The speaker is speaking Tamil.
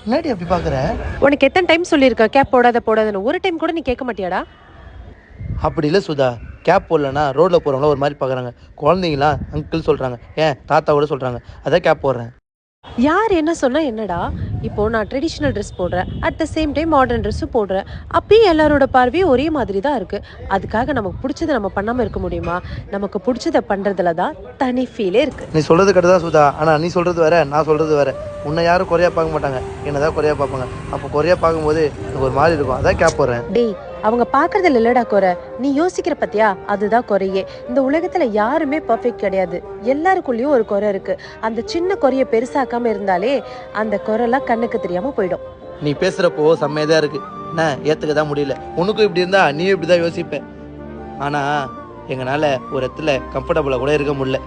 என்னடி அப்படி பார்க்குற? உனக்கு எத்தனை டைம் சொல்லியிருக்கேன் கேப் போடாதன்னு? ஒரு டைம் கூட நீ கேட்க மாட்டியாடா? அப்படி இல்லை சுதா, கேப் போடலன்னா ரோட்டில் போகிறவங்கள ஒரு மாதிரி பார்க்குறாங்க. குழந்தைங்களாம் அங்கிள் சொல்கிறாங்க, ஏன் தாத்தா கூட சொல்கிறாங்க. அதான் கேப் போடுறேன். யார் என்ன சொன்னா என்னடா? இப்போ நான் ட்ரெடிஷ்னல் ட்ரெஸ் போடுறேன், at the same time modern ட்ரெஸ்ஸும் போடுறேன். அப்பயும் எல்லாரோட பார்வையும் ஒரே மாதிரி தான் இருக்கு. அதுக்காக நமக்கு பிடிச்சதை நம்ம பண்ணாமல் இருக்க முடியுமா? நமக்கு பிடிச்சதை பண்ணுறதுல தான் தனி ஃபீலே இருக்கு. நீ சொல்கிறது கரெக்டு தான் சுதா, ஆனால் நீ சொல்கிறது வேற, நான் சொல்கிறது வேற. உன்னை யாரும் குறையா பார்க்க மாட்டாங்க, என்ன தான் குறையா பார்ப்பாங்க. அப்போ குறையா பார்க்கும்போது எனக்கு ஒரு மாதிரி இருக்கும். அதான் கேப் போடுறேன். டேய், அவங்க பார்க்கறதுல இல்லடா குறை, நீ யோசிக்கிற பத்தியா? அதுதான் குறையே. இந்த உலகத்துல யாருமே பர்ஃபெக்ட் கிடையாது. எல்லாருக்குள்ளேயும் ஒரு குறை இருக்கு. அந்த சின்ன குறைய பெருசாக்காம இருந்தாலே அந்த குறைலாம் கண்ணுக்கு தெரியாம போயிடும். நீ பேசுகிறப்போ செம்மையாக தான் இருக்குது. என்ன ஏற்றுக்க தான் முடியல. உனக்கும் இப்படி இருந்தால் நீயும் இப்படி தான் யோசிப்பேன். ஆனால் எங்களால் ஒரு இடத்துல கம்ஃபர்டபுளாக கூட இருக்க முடியல.